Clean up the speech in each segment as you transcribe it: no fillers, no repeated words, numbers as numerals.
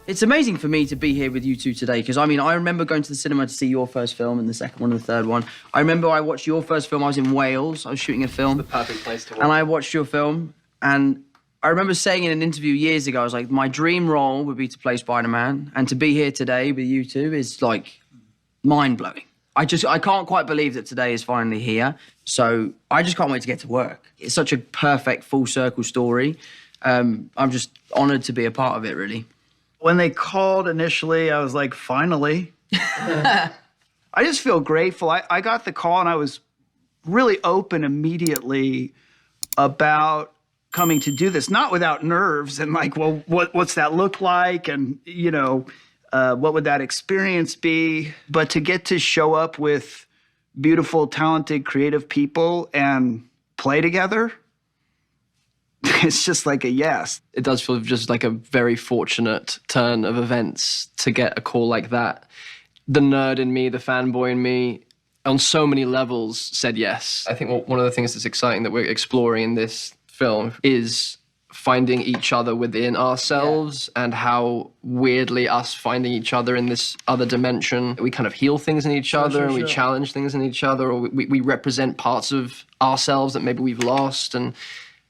It's amazing for me to be here with you two today because, I mean, I remember going to the cinema to see your first film and the second one and the third one. I remember I watched your first film. I was in Wales. I was shooting a film. It's the perfect place to watch. And I watched your film. And I remember saying in an interview years ago, I was like, my dream role would be to play Spider-Man. And to be here today with you two is, like, mind-blowing. I can't quite believe that today is finally here. So I just can't wait to get to work. It's such a perfect full-circle story. I'm just honoured to be a part of it, really. When they called initially, I was like, finally. I just feel grateful. I got the call and I was really open immediately about coming to do this, not without nerves and like, well, what's that look like? And, you know, what would that experience be? But to get to show up with beautiful, talented, creative people and play together, it's just like a yes. It does feel just like a very fortunate turn of events to get a call like that. The nerd in me, the fanboy in me, on so many levels said yes. I think one of the things that's exciting that we're exploring in this film is finding each other within ourselves and how weirdly us finding each other in this other dimension, we kind of heal things in each other and we challenge things in each other, or we represent parts of ourselves that maybe we've lost. And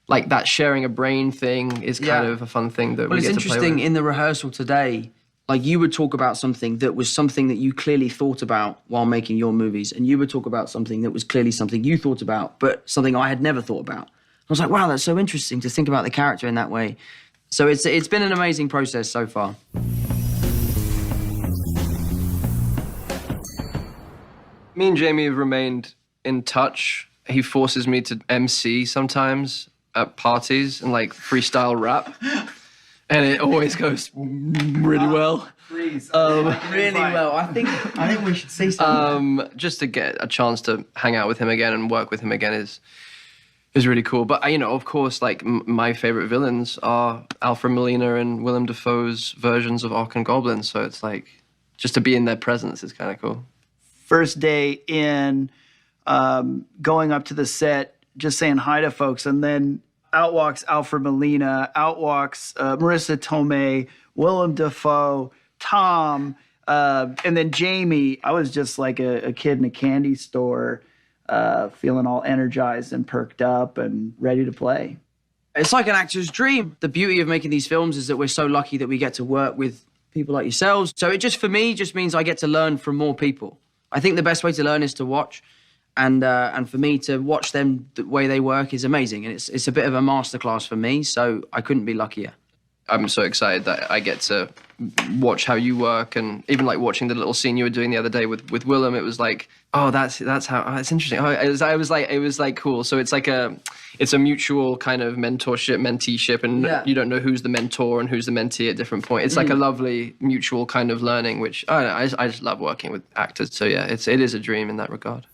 like that sharing a brain thing is kind of a fun thing that we get to play with. Well, it's interesting, in the rehearsal today, like you would talk about something that was something that you clearly thought about while making your movies, and you would talk about something that was clearly something you thought about, but something I had never thought about. I was like, wow, that's so interesting to think about the character in that way. So it's been an amazing process so far. Me and Jamie have remained in touch. He forces me to MC sometimes at parties and like freestyle rap, and it always goes really well. Please. Really well. I think we should see something. Just to get a chance to hang out with him again and work with him again is really cool. But you know, of course, like my favorite villains are Alfred Molina and Willem Dafoe's versions of Orc and Goblin. So it's like just to be in their presence is kind of cool. First day in, going up to the set, just saying hi to folks, and then out walks Alfred Molina, out walks Marisa Tomei, Willem Dafoe, Tom, and then Jamie. I was just like a kid in a candy store, feeling all energized and perked up and ready to play. It's like an actor's dream. The beauty of making these films is that we're so lucky that we get to work with people like yourselves. So it just, for me, just means I get to learn from more people. I think the best way to learn is to watch. And for me to watch them the way they work is amazing. And it's a bit of a masterclass for me, so I couldn't be luckier. I'm so excited that I get to watch how you work, and even like watching the little scene you were doing the other day with Willem. It was like, oh, that's how. Oh, it's interesting. Oh, it was like cool. So it's like it's a mutual kind of mentorship, menteeship, and you don't know who's the mentor and who's the mentee at different points. It's like a lovely mutual kind of learning, which I don't know, I just love working with actors. So yeah, it is a dream in that regard.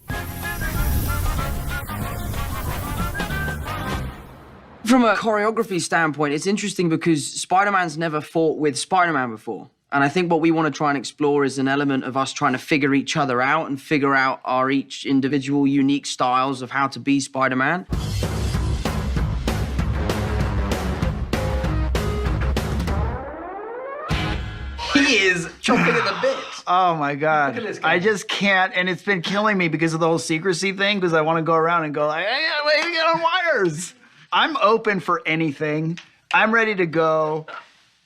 From a choreography standpoint, it's interesting because Spider-Man's never fought with Spider-Man before. And I think what we want to try and explore is an element of us trying to figure each other out and figure out our each individual unique styles of how to be Spider-Man. He is chomping at the bit. Oh my God. I just can't, and it's been killing me because of the whole secrecy thing, because I want to go around and go like, hey, wait, get on wires. I'm open for anything. I'm ready to go.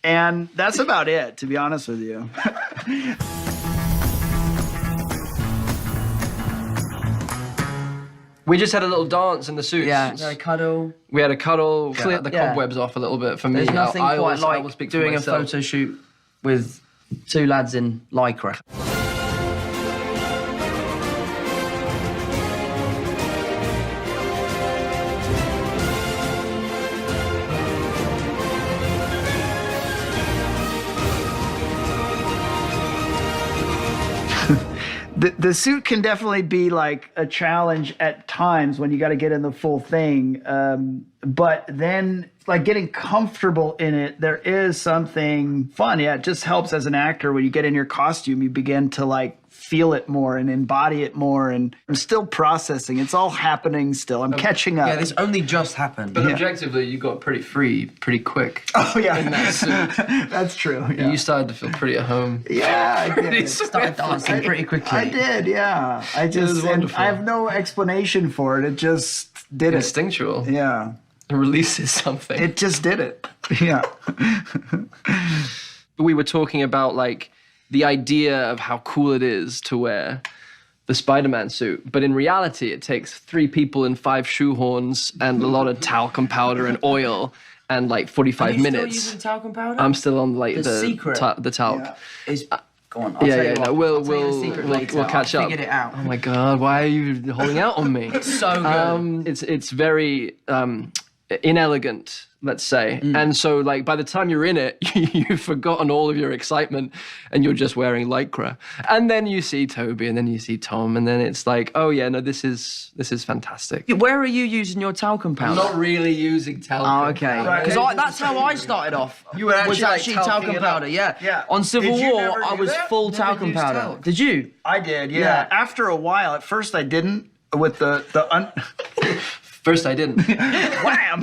And that's about it, to be honest with you. We just had a little dance in the suits. Yeah, a cuddle. We had a cuddle, cleared the cobwebs off a little bit for me. There's nothing I quite will like speak doing for a myself. photo shoot with two lads in Lycra. The suit can definitely be like a challenge at times when you got to get in the full thing. But then like getting comfortable in it, there is something fun. Yeah, it just helps as an actor when you get in your costume, you begin to like feel it more and embody it more. And I'm still processing. It's all happening still. I'm catching up. Yeah, this only just happened. But objectively, you got pretty free pretty quick. Oh, yeah. In that suit. That's true. Yeah. You started to feel pretty at home. Yeah, I did. Started dancing pretty quickly. I did, yeah. I wonderful. I have no explanation for it. It just did it. Instinctual. Yeah. It releases something. It just did it. Yeah. We were talking about like the idea of how cool it is to wear the Spider-Man suit, but in reality it takes 3 people and 5 shoehorns and a lot of talcum powder and oil and like 45 minutes. Are you still using talcum powder? I'm still on like the secret the talc. Yeah. Go on. I'll tell you what. No, we'll catch up. I figured it out. Oh my God, why are you holding out on me? So good. It's very inelegant, let's say. And so like by the time you're in it, you've forgotten all of your excitement and you're just wearing Lycra. And then you see Tobey and then you see Tom and then it's like, oh yeah, no, this is fantastic. Where are you using your talcum powder? I'm not really using talcum. Oh, okay. Right. Because that's how I started off. You were was actually, like, talcum talcing it powder, up. yeah. Yeah. On Civil Did you War, never I do was that? full Never talcum used powder. talc. Did you? I did, yeah. Yeah. After a while, at first I didn't with the First I didn't. wham.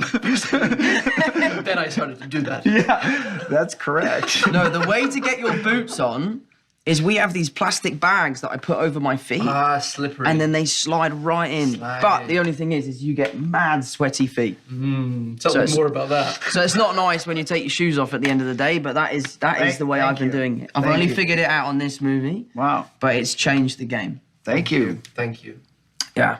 Then I started to do that. Yeah, that's correct. No, the way to get your boots on is we have these plastic bags that I put over my feet. Slippery. And then they slide right in. Slide But in. the only thing is you get mad sweaty feet. Tell me so more about that. So it's not nice when you take your shoes off at the end of the day, but that is the way Thank I've been you. doing it. I've Thank only you. figured it out on this movie, Wow. but it's changed the game. Thank you. Thank you. Yeah.